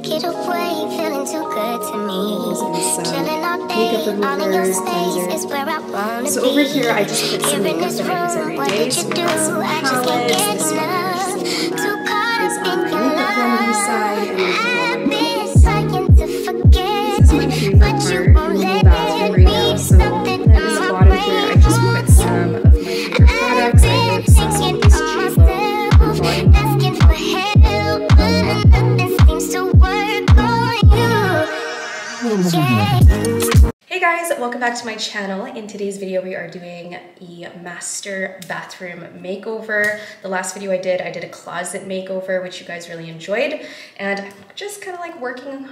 Get away, feeling too good to me. Chilling all day, makeup remover, all in your space cleanser. is where I wanna So be. over here I just put some Here in makeup this that I use room, every what day. did So you we've do? got some I just can't palettes. get This one enough. actually Too caught is up on in my your makeup vanity love. side, and then I've the been trying to forget, this is my favorite but part you in the won't whole let bathroom right now. me. So Something in in this my bottom here, I just put some of my favorite products. I've been obsessed with this J.Lo body asking for help, but nothing seems to work on you. Yeah. Hey guys, welcome back to my channel. In today's video, we are doing a master bathroom makeover. The last video I did a closet makeover, which you guys really enjoyed. And I'm just kind of like working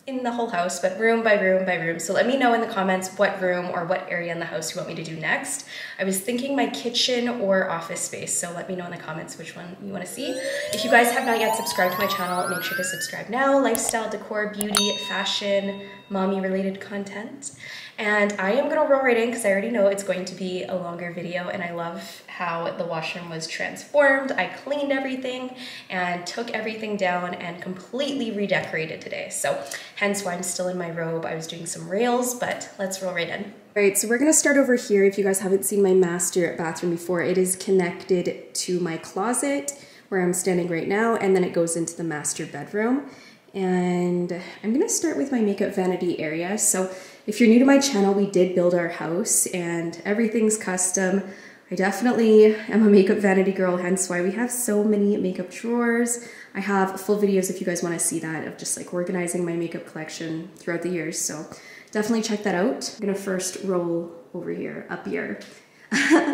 in the whole house, but room by room by room. So let me know in the comments what room or what area in the house you want me to do next. I was thinking my kitchen or office space, so let me know in the comments which one you want to see. If you guys have not yet subscribed to my channel, make sure to subscribe now. Lifestyle, decor, beauty, fashion, mommy related content. And I am gonna roll right in because I already know it's going to be a longer video, and I love how the washroom was transformed. I cleaned everything and took everything down and completely redecorated today. So hence why I'm still in my robe. I was doing some rails, but let's roll right in. All right, so we're gonna start over here. If you guys haven't seen my master bathroom before, it is connected to my closet where I'm standing right now, and then it goes into the master bedroom. And I'm gonna start with my makeup vanity area. So if you're new to my channel, we did build our house and everything's custom. I definitely am a makeup vanity girl, hence why we have so many makeup drawers. I have full videos if you guys wanna see that of just like organizing my makeup collection throughout the years. So definitely check that out. I'm gonna first roll over here, up here.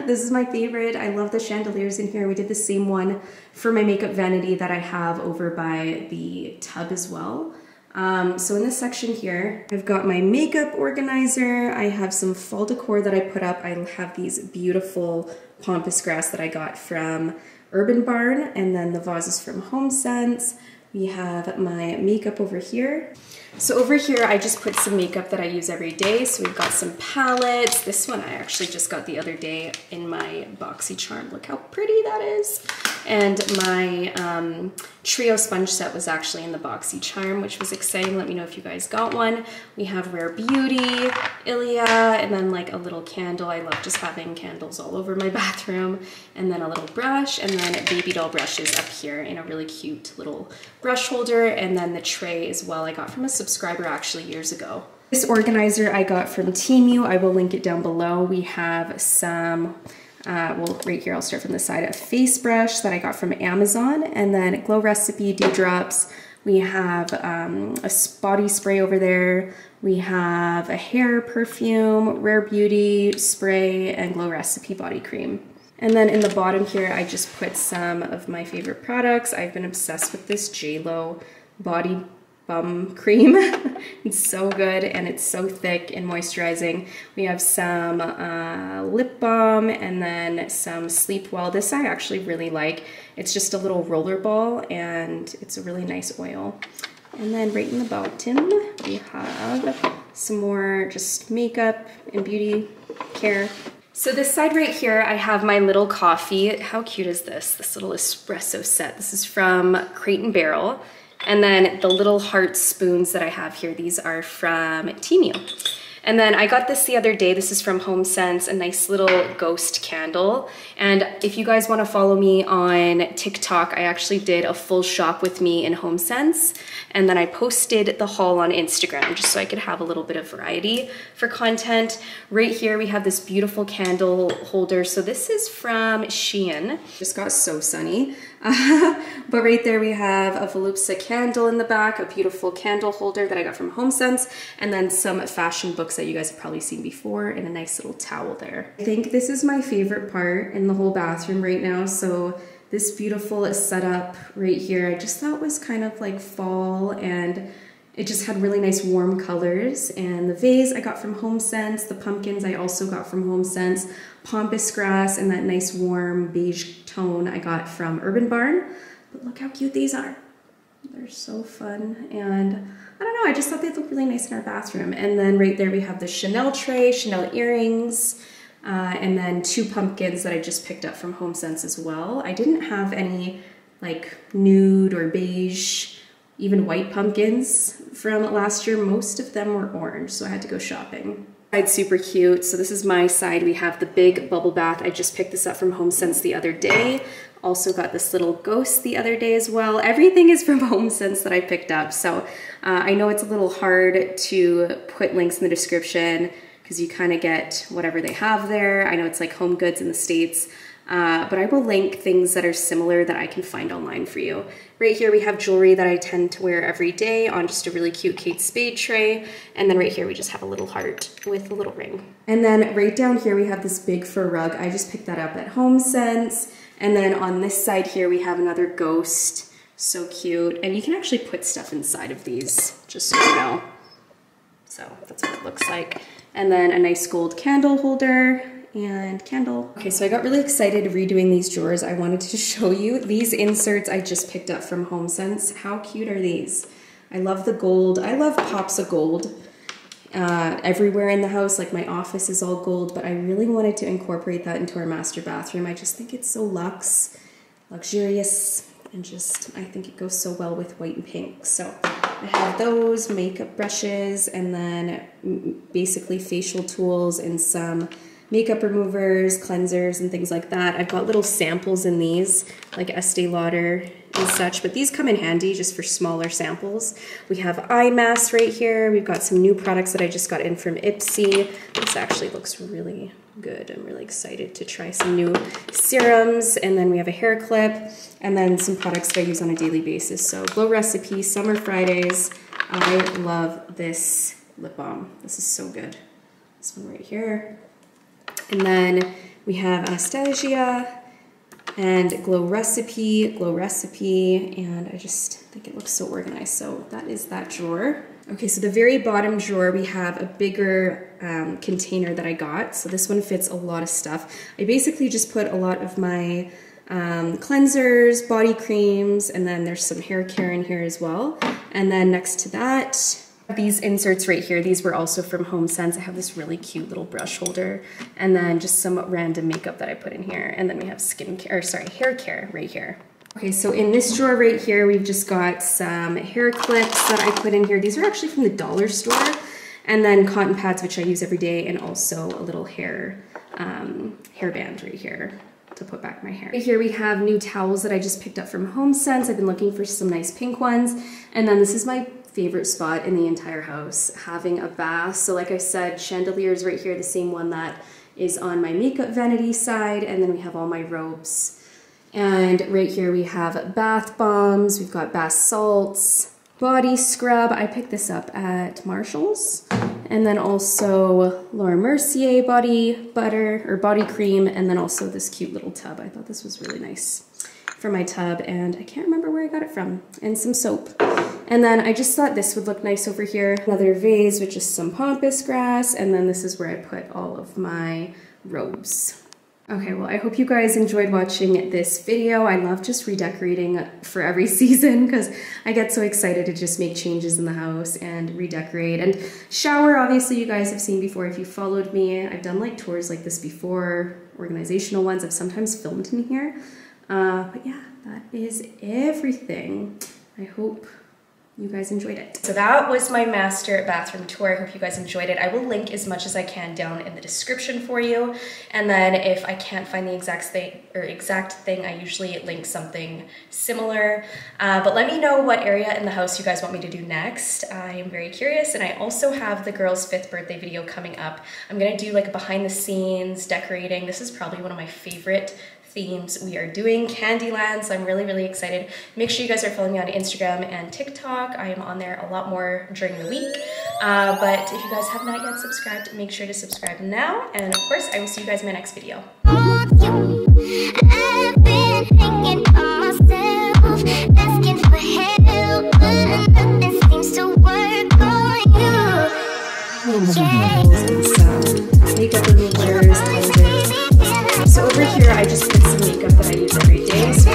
This is my favorite. I love the chandeliers in here. We did the same one for my makeup vanity that I have over by the tub as well. So in this section here, I've got my makeup organizer. I have some fall decor that I put up. I have these beautiful pampas grass that I got from Urban Barn, and then the vases from HomeSense. We have my makeup over here. So over here, I just put some makeup that I use every day. So we've got some palettes. This one I actually just got the other day in my BoxyCharm. Look how pretty that is. And my trio sponge set was actually in the BoxyCharm, which was exciting. Let me know if you guys got one. We have Rare Beauty, Ilia, and then like a little candle. I love just having candles all over my bathroom. And then a little brush, and then baby doll brushes up here in a really cute little brush holder. And then the tray as well I got from a subscriber actually years ago. This organizer I got from Temu. I will link it down below. We have some well, right here, I'll start from the side, a face brush that I got from Amazon, and then Glow Recipe Dewdrops. We have a body spray over there. We have a hair perfume, Rare Beauty spray, and Glow Recipe body cream. And then in the bottom here, I just put some of my favorite products. I've been obsessed with this J.Lo body bum cream. It's so good and it's so thick and moisturizing. We have some lip balm and then some Sleep Well. This I actually really like. It's just a little roller ball and it's a really nice oil. And then right in the bottom, we have some more just makeup and beauty care. So this side right here, I have my little coffee. How cute is this? This little espresso set. This is from Crate & Barrel. And then the little heart spoons that I have here, these are from Temu. And then I got this the other day. This is from HomeSense, a nice little ghost candle. And if you guys want to follow me on TikTok, I actually did a full shop with me in HomeSense. And then I posted the haul on Instagram just so I could have a little bit of variety for content. Right here, we have this beautiful candle holder. So this is from SHEIN. Just got so sunny. But right there we have a Volupsa candle in the back, a beautiful candle holder that I got from HomeSense, and then some fashion books that you guys have probably seen before, and a nice little towel there. I think this is my favorite part in the whole bathroom right now. So this beautiful setup right here, I just thought was kind of like fall, and it just had really nice warm colors. And the vase I got from HomeSense, the pumpkins I also got from HomeSense, pampas grass, and that nice warm beige tone I got from Urban Barn. But look how cute these are. They're so fun, and I don't know, I just thought they'd look really nice in our bathroom. And then right there we have the Chanel tray, Chanel earrings, and then two pumpkins that I just picked up from HomeSense as well. I didn't have any like nude or beige even white pumpkins from last year. Most of them were orange, so I had to go shopping. It's super cute. So this is my side. We have the big bubble bath. I just picked this up from HomeSense the other day. Also got this little ghost the other day as well. Everything is from HomeSense that I picked up. So I know it's a little hard to put links in the description because you kind of get whatever they have there. I know it's like Home Goods in the States, but I will link things that are similar that I can find online for you. Right here we have jewelry that I tend to wear every day on just a really cute Kate Spade tray. And then right here we just have a little heart with a little ring. And then right down here we have this big fur rug. I just picked that up at HomeSense. And then on this side here we have another ghost. So cute. And you can actually put stuff inside of these, just so you know. So that's what it looks like. And then a nice gold candle holder and candle. Okay, so I got really excited redoing these drawers. I wanted to show you these inserts I just picked up from HomeSense. How cute are these? I love the gold. I love pops of gold everywhere in the house. Like my office is all gold, but I really wanted to incorporate that into our master bathroom. I just think it's so luxurious, and just, I think it goes so well with white and pink. So I have those, makeup brushes, and then basically facial tools and some makeup removers, cleansers, and things like that. I've got little samples in these, like Estee Lauder and such, but these come in handy just for smaller samples. We have eye masks right here. We've got some new products that I just got in from Ipsy. This actually looks really good. I'm really excited to try some new serums. And then we have a hair clip, and then some products that I use on a daily basis. So Glow Recipe, Summer Fridays. I love this lip balm. This is so good. This one right here. And then we have Anastasia and Glow Recipe, and I just think it looks so organized. So that is that drawer. Okay, so the very bottom drawer, we have a bigger container that I got. So this one fits a lot of stuff. I basically just put a lot of my cleansers, body creams, and then there's some hair care in here as well. And then next to that, these inserts right here, these were also from HomeSense. I have this really cute little brush holder, and then just some random makeup that I put in here. And then we have hair care right here. Okay, so in this drawer right here, we've just got some hair clips that I put in here. These are actually from the dollar store. And then cotton pads, which I use every day, and also a little hair band right here to put back my hair. Right here we have new towels that I just picked up from HomeSense. I've been looking for some nice pink ones. And then this is my favorite spot in the entire house, having a bath. So like I said, chandeliers right here, the same one that is on my makeup vanity side, and then we have all my robes. And right here we have bath bombs, we've got bath salts, body scrub. I picked this up at Marshall's. And then also Laura Mercier body butter or body cream, and then also this cute little tub. I thought this was really nice for my tub, and I can't remember where I got it from. And some soap. And then I just thought this would look nice over here. Another vase with just some pampas grass, and then this is where I put all of my robes. Okay, well, I hope you guys enjoyed watching this video. I love just redecorating for every season because I get so excited to just make changes in the house and redecorate. And shower, obviously, you guys have seen before if you followed me. I've done like tours like this before, organizational ones. I've sometimes filmed in here. But yeah, that is everything. I hope you guys enjoyed it. So that was my master bathroom tour. I hope you guys enjoyed it. I will link as much as I can down in the description for you. And then if I can't find the exact thing, I usually link something similar. But let me know what area in the house you guys want me to do next. I am very curious. And I also have the girls' 5th birthday video coming up. I'm gonna do like a behind the scenes decorating. This is probably one of my favorite themes we are doing, Candyland, so I'm really, really excited. Make sure you guys are following me on Instagram and TikTok. I am on there a lot more during the week. But if you guys have not yet subscribed, make sure to subscribe now. And of course, I will see you guys in my next video. I've been hanging on myself, asking for help, but nothing seems to work on you. Yeah. Makeup removers, cleansers. So over here, I just put some makeup that I use every day. So